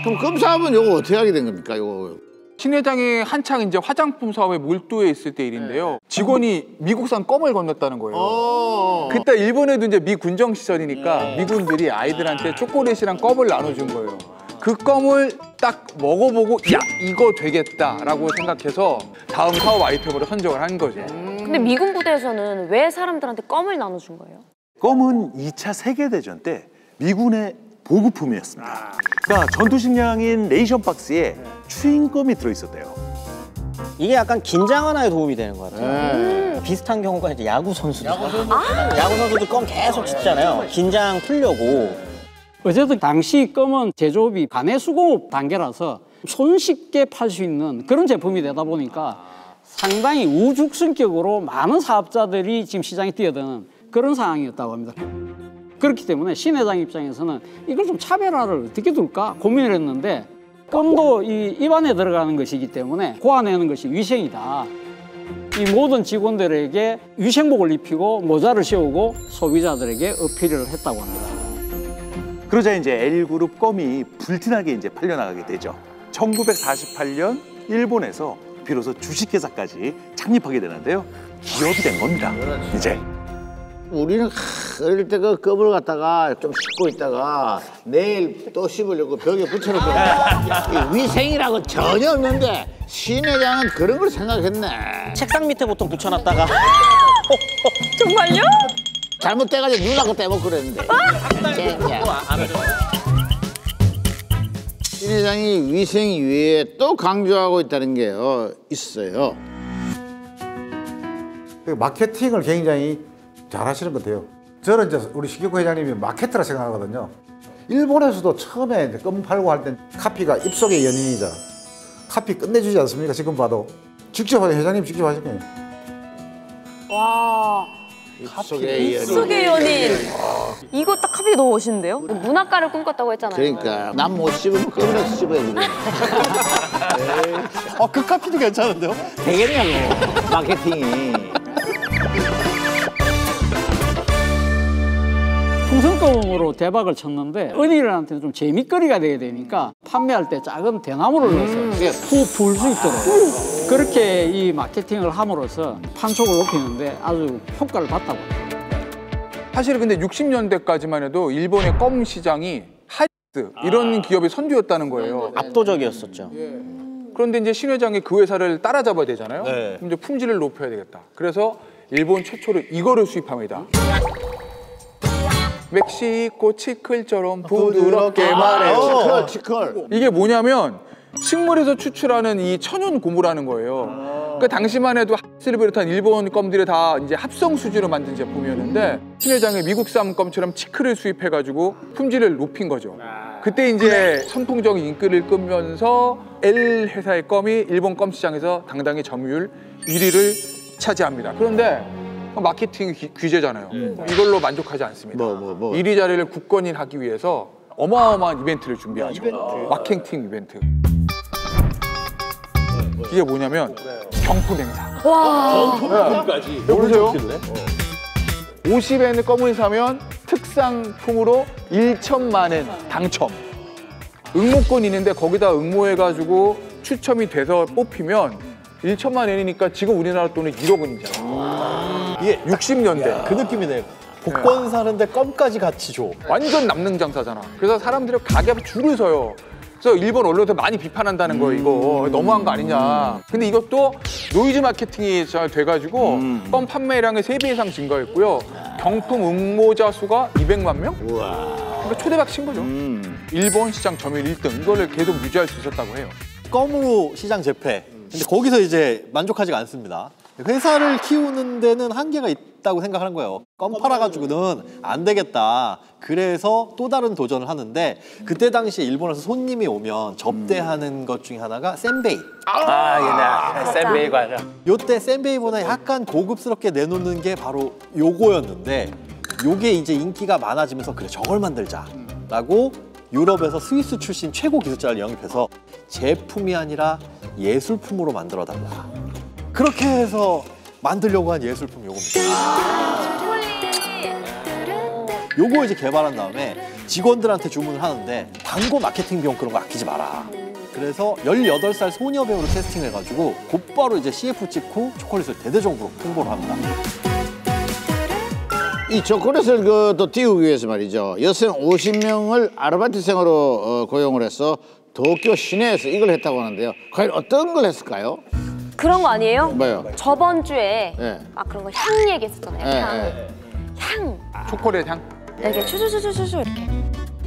그럼 껌 사업은 이거 어떻게 하게 된 겁니까? 이거 신 회장이 한창 이제 화장품 사업에 몰두해 있을 때 일인데요. 직원이 미국산 껌을 건넸다는 거예요. 그때 일본에도 이제 미 군정 시절이니까 미군들이 아이들한테 초콜릿이랑 껌을 나눠준 거예요. 그 껌을 딱 먹어보고 야 이거 되겠다라고 생각해서 다음 사업 아이템으로 선정을 한 거죠. 근데 미군 부대에서는 왜 사람들한테 껌을 나눠준 거예요? 껌은 2차 세계대전 때 미군의 보급품이었습니다. 그러니까 전투식량인 레이션 박스에 추잉껌이 들어있었대요. 이게 약간 긴장 완화에 도움이 되는 것 같아요. 비슷한 경우가 이제 야구 선수들. 야구 선수들 껌 계속 찢잖아요. 긴장 풀려고. 어쨌든 당시 껌은 제조업이 가내수공업 단계라서 손쉽게 팔 수 있는 그런 제품이 되다 보니까 상당히 우죽순격으로 많은 사업자들이 지금 시장에 뛰어드는 그런 상황이었다고 합니다. 그렇기 때문에 신 회장 입장에서는 이걸 좀 차별화를 어떻게 둘까 고민을 했는데 껌도 이 입안에 들어가는 것이기 때문에 고아내는 것이 위생이다. 이 모든 직원들에게 위생복을 입히고 모자를 씌우고 소비자들에게 어필을 했다고 합니다. 그러자 이제 L그룹 껌이 불티나게 이제 팔려나가게 되죠. 1948년 일본에서 비로소 주식회사까지 창립하게 되는데요. 기업이 된 겁니다. 이제. 우리는 어릴 때 그 껌을 갖다가 좀 씹고 있다가 내일 또 씹으려고 벽에 붙여놓고 위생이라고 전혀 없는데 신 회장은 그런 걸 생각했네. 책상 밑에 보통 붙여놨다가. 정말요? 잘못돼가지고 누나가 떼먹고 그랬는데. 신 회장이 위생 위에 또 강조하고 있다는 게 있어요. 마케팅을 굉장히 잘하시는 것 같아요. 저는 이제 우리 식기구 회장님이 마케터라 생각하거든요. 일본에서도 처음에 이제 껌 팔고 할 땐 카피가 입속의 연인이자 카피 끝내주지 않습니까? 지금 봐도 직접 회장님 직접 하신 거예요. 와. 입속의 입속의 연인. 이거 딱 카피 너무 멋있는데요? 문학가를 꿈꿨다고 했잖아요. 그러니까 난 못 씹으면 껌이라도 씹어야지. 그 카피도 괜찮은데요? 되겠냐고 마케팅이. 풍선껌으로 대박을 쳤는데 어린이들한테는 좀 재밌거리가 되게 되니까 판매할 때 작은 대나무를 넣어서 푹 불 수 있도록 그렇게 이 마케팅을 함으로써 판촉을 높이는데 아주 효과를 봤다고 합니다. 사실 근데 60년대까지만 해도 일본의 껌 시장이 하이스 이런 기업의 선두였다는 거예요. 압도적이었었죠. 그런데 이제 신 회장이 그 회사를 따라잡아야 되잖아요. 네. 그럼 이제 품질을 높여야 되겠다. 그래서 일본 최초로 이거를 수입합니다. 멕시코 치클처럼 부드럽게 말해요. 치클. 이게 뭐냐면 식물에서 추출하는 이 천연 고무라는 거예요. 그 당시만 해도 하이스를 비롯한 일본 껌들이 다 이제 합성 수지로 만든 제품이었는데 신 회장이 미국산 껌처럼 치클을 수입해가지고 품질을 높인 거죠. 그때 이제 선풍적인 인기를 끌면서 L 회사의 껌이 일본 껌 시장에서 당당히 점유율 1위를 차지합니다. 그런데 마케팅 규제잖아요. 이걸로 만족하지 않습니다. 1위 자리를 굳건히 하기 위해서 어마어마한 이벤트를 준비하죠. 마케팅 이벤트. 이게 뭐냐면 경품 행사. 와. 경품까지. 모르죠? 50엔의 껌을 사면 특상품으로 1천만 엔 당첨. 응모권이 있는데 거기다 응모해가지고 추첨이 돼서 뽑히면 1천만 엔이니까 지금 우리나라 돈은 1억 원이잖아. 이게 60년대. 그 느낌이네. 복권 사는데 껌까지 같이 줘. 완전 남는 장사잖아. 그래서 사람들이 가게 앞에 줄을 서요. 그래서 일본 언론에서 많이 비판한다는 거예요. 이거 너무한 거 아니냐. 근데 이것도 노이즈 마케팅이 잘 돼가지고 껌 판매량의 3배 이상 증가했고요. 경품 응모자 수가 200만 명? 그러니까 초대박 친 거죠. 일본 시장 점유율 1등. 이거를 계속 유지할 수 있었다고 해요. 껌으로 시장 재패. 근데 거기서 이제 만족하지가 않습니다. 회사를 키우는 데는 한계가 있다고 생각하는 거예요. 껌 팔아가지고는 안 되겠다. 그래서 또 다른 도전을 하는데 그때 당시에 일본에서 손님이 오면 접대하는 것 중에 하나가 센베이. 센베이 과자. 요때 센베이보다 약간 고급스럽게 내놓는 게 바로 요거였는데 요게 이제 인기가 많아지면서 그래 저걸 만들자라고 유럽에서 스위스 출신 최고 기술자를 영입해서 제품이 아니라 예술품으로 만들어달라. 그렇게 해서 만들려고 한 예술품 요겁니다. 요거 이제 개발한 다음에 직원들한테 주문을 하는데 광고 마케팅 비용 그런 거 아끼지 마라. 그래서 18살 소녀 배우로 캐스팅을 해가지고 곧바로 이제 CF 찍고 초콜릿을 대대적으로 홍보를 합니다. 이 초콜릿을 또 띄우기 위해서 말이죠. 여성 50명을 아르바이트생으로 고용을 해서 도쿄 시내에서 이걸 했다고 하는데요. 과연 어떤 걸 했을까요? 그런 거 아니에요? 뭐요? 저번 주에 네. 막 그런 거 향 얘기했었잖아요. 네, 향. 네. 향. 초콜릿 향. 이렇게 추추추추추 이렇게.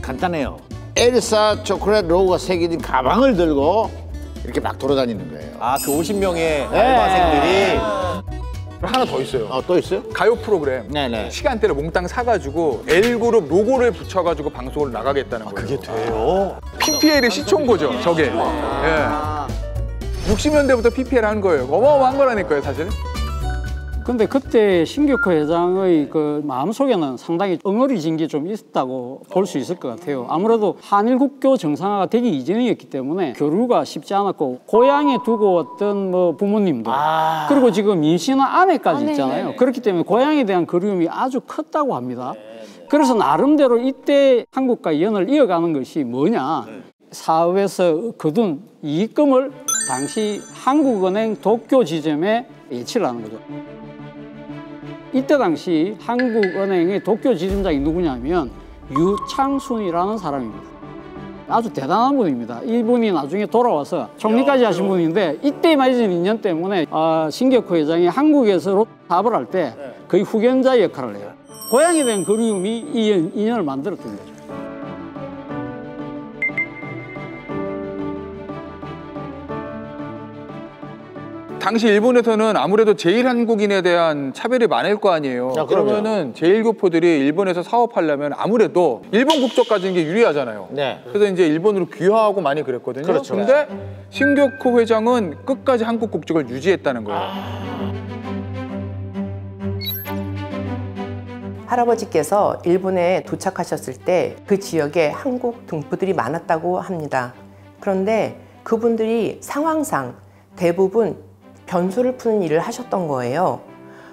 간단해요. 엘사 초콜릿 로고가 새겨진 가방을 들고 이렇게 막 돌아다니는 거예요. 아, 그 50명의 알바생들이 하나 더 있어요. 또 있어요? 가요 프로그램 네네. 시간대를 몽땅 사가지고 L그룹 로고를 붙여가지고 방송을 나가겠다는 거예요. 그게 돼요? PPL의 시초인거죠, 저게. 예. 60년대부터 PPL 한 거예요. 어마어마한 거라니까요, 사실. 근데 그때 신격호 회장의 그 마음속에는 상당히 엉어리진 게 좀 있었다고 볼 수 있을 것 같아요. 아무래도 한일 국교 정상화가 되기 이전이었기 때문에 교류가 쉽지 않았고 고향에 두고 왔던 뭐 부모님들 그리고 지금 임신한 아내까지 있잖아요. 그렇기 때문에 고향에 대한 그리움이 아주 컸다고 합니다. 그래서 나름대로 이때 한국과 연을 이어가는 것이 뭐냐. 사업에서 거둔 이익금을 당시 한국은행 도쿄 지점에 예치를 하는 거죠. 이때 당시 한국은행의 도쿄 지점장이 누구냐면 유창순이라는 사람입니다. 아주 대단한 분입니다. 이분이 나중에 돌아와서 총리까지 하신 분인데 이때 맺은 인연 때문에 신격호 회장이 한국에서 사업을 할 때 거의 후견자 역할을 해요. 고향에 대한 그리움이 이 인연을 만들었던 거죠. 당시 일본에서는 아무래도 제1한국인에 대한 차별이 많을 거 아니에요. 그러면은 제1교포들이 일본에서 사업하려면 아무래도 일본 국적 가진 게 유리하잖아요. 네. 그래서 이제 일본으로 귀화하고 많이 그랬거든요. 그렇죠. 근데 신격호 회장은 끝까지 한국 국적을 유지했다는 거예요. 할아버지께서 일본에 도착하셨을 때 그 지역에 한국 동포들이 많았다고 합니다. 그런데 그분들이 상황상 대부분 변소를 푸는 일을 하셨던 거예요.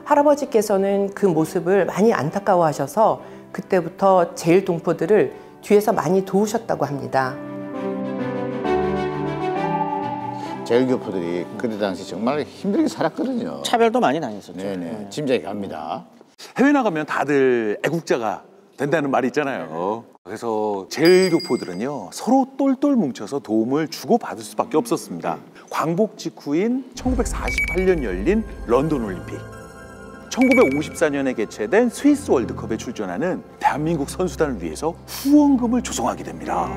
할아버지께서는 그 모습을 많이 안타까워하셔서 그때부터 제일 동포들을 뒤에서 많이 도우셨다고 합니다. 제일교포들이 그때 당시 정말 힘들게 살았거든요. 차별도 많이 당했었죠. 네네. 짐작이 갑니다. 해외 나가면 다들 애국자가 된다는 말이 있잖아요. 그래서 제일교포들은요 서로 똘똘 뭉쳐서 도움을 주고받을 수밖에 없었습니다. 광복 직후인 1948년 열린 런던 올림픽, 1954년에 개최된 스위스 월드컵에 출전하는 대한민국 선수단을 위해서 후원금을 조성하게 됩니다.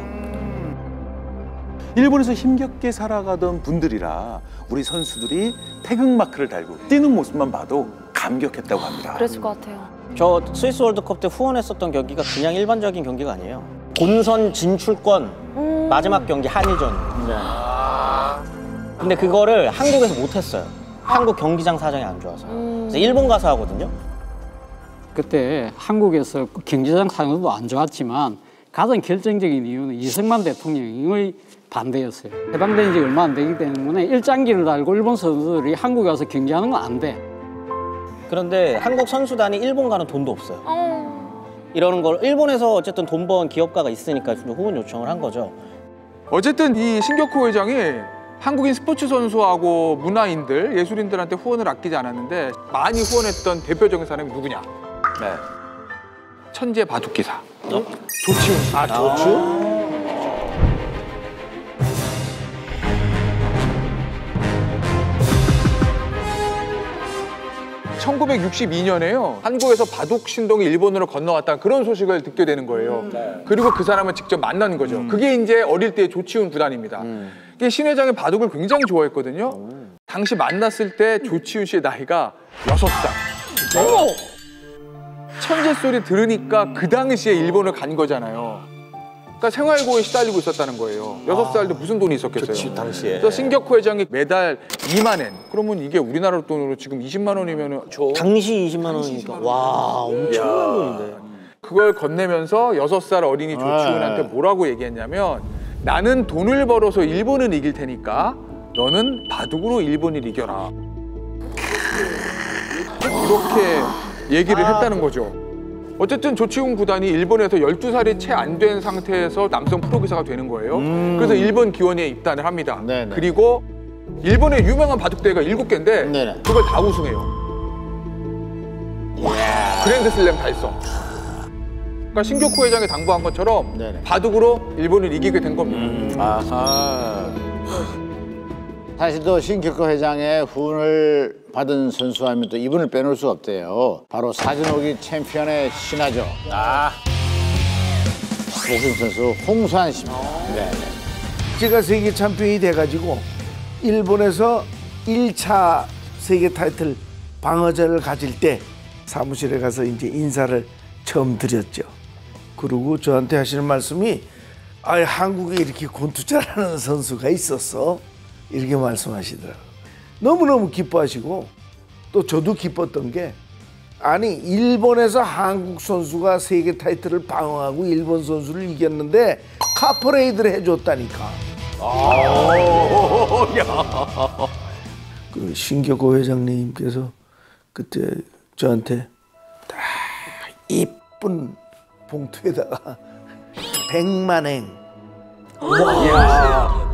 일본에서 힘겹게 살아가던 분들이라 우리 선수들이 태극마크를 달고 뛰는 모습만 봐도 감격했다고 합니다. 그랬을 것 같아요. 저 스위스 월드컵 때 후원했었던 경기가 그냥 일반적인 경기가 아니에요. 본선 진출권 마지막 경기 한일전. 근데 그거를 한국에서 못했어요. 한국 경기장 사정이 안 좋아서. 그래서 일본 가서 하거든요. 그때 한국에서 경제장 상황도 안 좋았지만 가장 결정적인 이유는 이승만 대통령의 반대였어요. 해방된 지 얼마 안 되기 때문에 일장기를 달고 일본 선수들이 한국에 와서 경기하는 건 안 돼. 그런데 한국 선수단이 일본 가는 돈도 없어요. 이러는 걸 일본에서 어쨌든 돈 번 기업가가 있으니까 후원 요청을 한 거죠. 어쨌든 이 신격호 회장이 한국인 스포츠 선수하고 문화인들, 예술인들한테 후원을 아끼지 않았는데 많이 후원했던 대표적인 사람이 누구냐? 네. 천재 바둑기사. 조치훈. 조치훈? 1962년에요. 한국에서 바둑 신동이 일본으로 건너왔다 그런 소식을 듣게 되는 거예요. 그리고 그 사람을 직접 만나는 거죠. 그게 이제 어릴 때의 조치훈 구단입니다. 이게 신 회장이 바둑을 굉장히 좋아했거든요. 당시 만났을 때 조치훈 씨의 나이가 6살. 천재 소리 들으니까 그 당시에 일본을 간 거잖아요. 그러니까 생활고에 시달리고 있었다는 거예요. 6살도 무슨 돈이 있었겠어요. 그치, 당시에. 그래서 신격호 회장이 매달 2만 엔. 그러면 이게 우리나라 돈으로 지금 20만 원이면 당시 20만 원이니까 와 엄청난 돈인데. 그걸 건네면서 6살 어린이 조치훈한테 뭐라고 얘기했냐면 나는 돈을 벌어서 일본을 이길 테니까 너는 바둑으로 일본을 이겨라. 이렇게 얘기를 했다는 거죠. 어쨌든 조치훈 구단이 일본에서 12살이 채 안 된 상태에서 남성 프로기사가 되는 거예요. 그래서 일본 기원에 입단을 합니다. 네네. 그리고 일본의 유명한 바둑대회가 7개인데 네네. 그걸 다 우승해요. 그랜드슬램 달성. 그러니까 신교쿠 회장이 당부한 것처럼 네네. 바둑으로 일본을 이기게 된 겁니다. 아하. 사실 또 신교쿠 회장의 후원을 받은 선수하면 또 이분을 빼놓을 수 없대요. 바로 사진오기 챔피언의 신하죠. 복싱 선수 홍수환 씨입니다. 네. 제가 세계 챔피언이 돼가지고 일본에서 1차 세계 타이틀 방어전을 가질 때 사무실에 가서 이제 인사를 처음 드렸죠. 그리고 저한테 하시는 말씀이 한국에 이렇게 권투 잘하는 선수가 있었어. 이렇게 말씀하시더라고요. 너무너무 기뻐하시고 또 저도 기뻤던 게 아니 일본에서 한국 선수가 세계 타이틀을 방어하고 일본 선수를 이겼는데 카퍼레이드를 해줬다니까. 그 신교쿠 회장님께서 그때 저한테 딱 이쁜 봉투에다가 100만엔.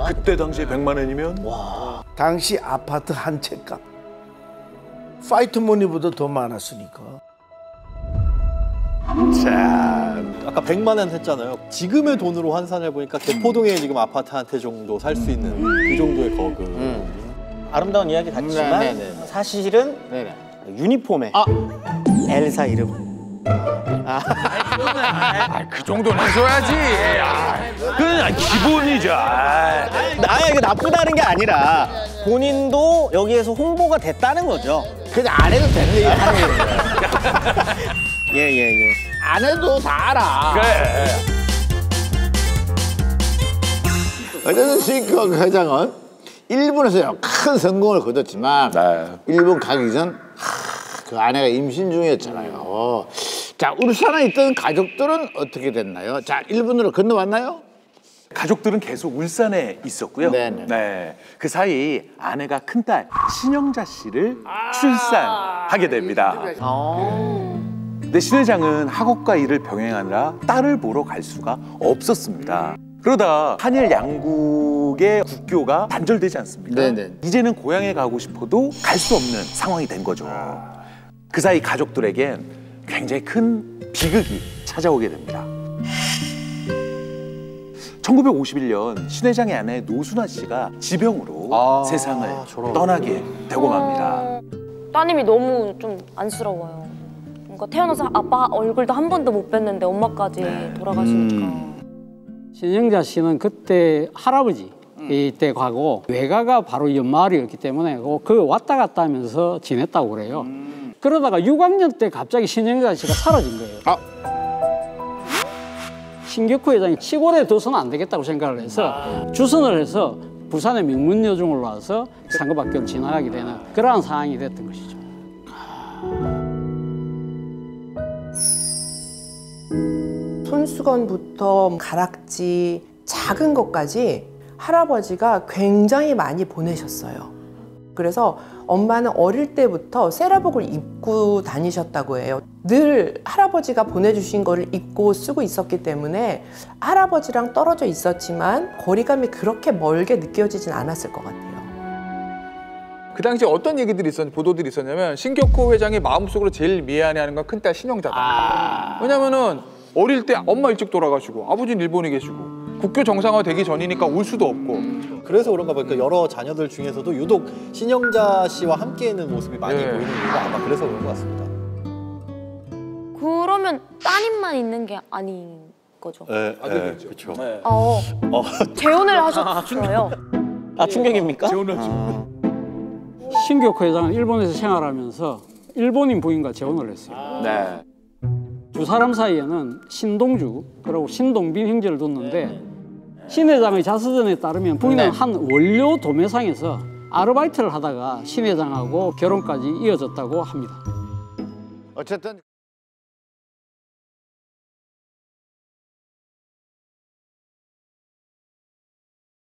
그때 당시에 100만 원이면 당시 아파트 한 채 값. 파이트 머니보다 더 많았으니까. 자, 아까 100만 원 했잖아요. 지금의 돈으로 환산해 보니까 개포동에 지금 아파트 한 채 정도 살 수 있는 그 정도의 거금. 아름다운 이야기 같지만 네네네. 사실은 네네. 유니폼에 엘사 이름. 그 정도는 써야지. 그냥 기본이죠. 이거 나쁘다는 게 아니라 본인도 여기에서 홍보가 됐다는 거죠. 그냥 안 해도 되는 얘기 하는 거예요. 예. 안 해도 다 알아. 그래. 어쨌든 신교쿠 회장은 일본에서 큰 성공을 거뒀지만 일본 가기 전 그 아내가 임신 중이었잖아요. 자, 울산에 있던 가족들은 어떻게 됐나요? 자, 일본으로 건너왔나요? 가족들은 계속 울산에 있었고요. 네네. 네. 그 사이 아내가 큰딸 신영자 씨를 출산하게 됩니다. 근데 신 회장은 학업과 일을 병행하느라 딸을 보러 갈 수가 없었습니다. 그러다 한일 양국의 국교가 단절되지 않습니까? 네네. 이제는 고향에 가고 싶어도 갈 수 없는 상황이 된 거죠. 그 사이 가족들에겐 굉장히 큰 비극이 찾아오게 됩니다. 1951년 신 회장의 아내 노순아 씨가 지병으로 세상을 떠나게 되고 맙니다. 따님이 너무 좀 안쓰러워요. 그러니까 태어나서 아빠 얼굴도 한 번도 못 뵀는데 엄마까지 돌아가시니까. 신영자 씨는 그때 할아버지 이때 가고 외가가 바로 연마을이었기 때문에 그 왔다 갔다 하면서 지냈다고 그래요. 그러다가 6학년 때 갑자기 신영자 씨가 사라진 거예요. 신교쿠 회장이 시골에 둬서는 안 되겠다고 생각을 해서 주선을 해서 부산의 명문여중을 와서 상급학교를 진학하게 되는 그러한 상황이 됐던 것이죠. 손수건부터 가락지 작은 것까지 할아버지가 굉장히 많이 보내셨어요. 그래서 엄마는 어릴 때부터 세라복을 입고 다니셨다고 해요. 늘 할아버지가 보내주신 거를 입고 쓰고 있었기 때문에 할아버지랑 떨어져 있었지만 거리감이 그렇게 멀게 느껴지진 않았을 것 같아요. 그 당시 어떤 얘기들이 보도들이 있었냐면 신교쿠 회장이 마음속으로 제일 미안해하는 건 큰딸 신영자다. 왜냐면은 어릴 때 엄마 일찍 돌아가시고 아버지는 일본에 계시고 국교 정상화 되기 전이니까 올 수도 없고. 그래서 그런가 봐요. 여러 자녀들 중에서도 유독 신영자 씨와 함께 있는 모습이 많이 보이는 이유가 아마 그래서 그런 것 같습니다. 그러면 따님만 있는 게 아닌 거죠? 네, 아들이죠. 그렇죠. 재혼을 하셨어요. 충격입니까? 신교쿠 회장은 일본에서 생활하면서 일본인 부인과 재혼을 했어요. 네. 두 사람 사이에는 신동주 그리고 신동빈 형제를 뒀는데 신 회장의 자서전에 따르면 부인은 한 원료 도매상에서 아르바이트를 하다가 신 회장하고 결혼까지 이어졌다고 합니다. 어쨌든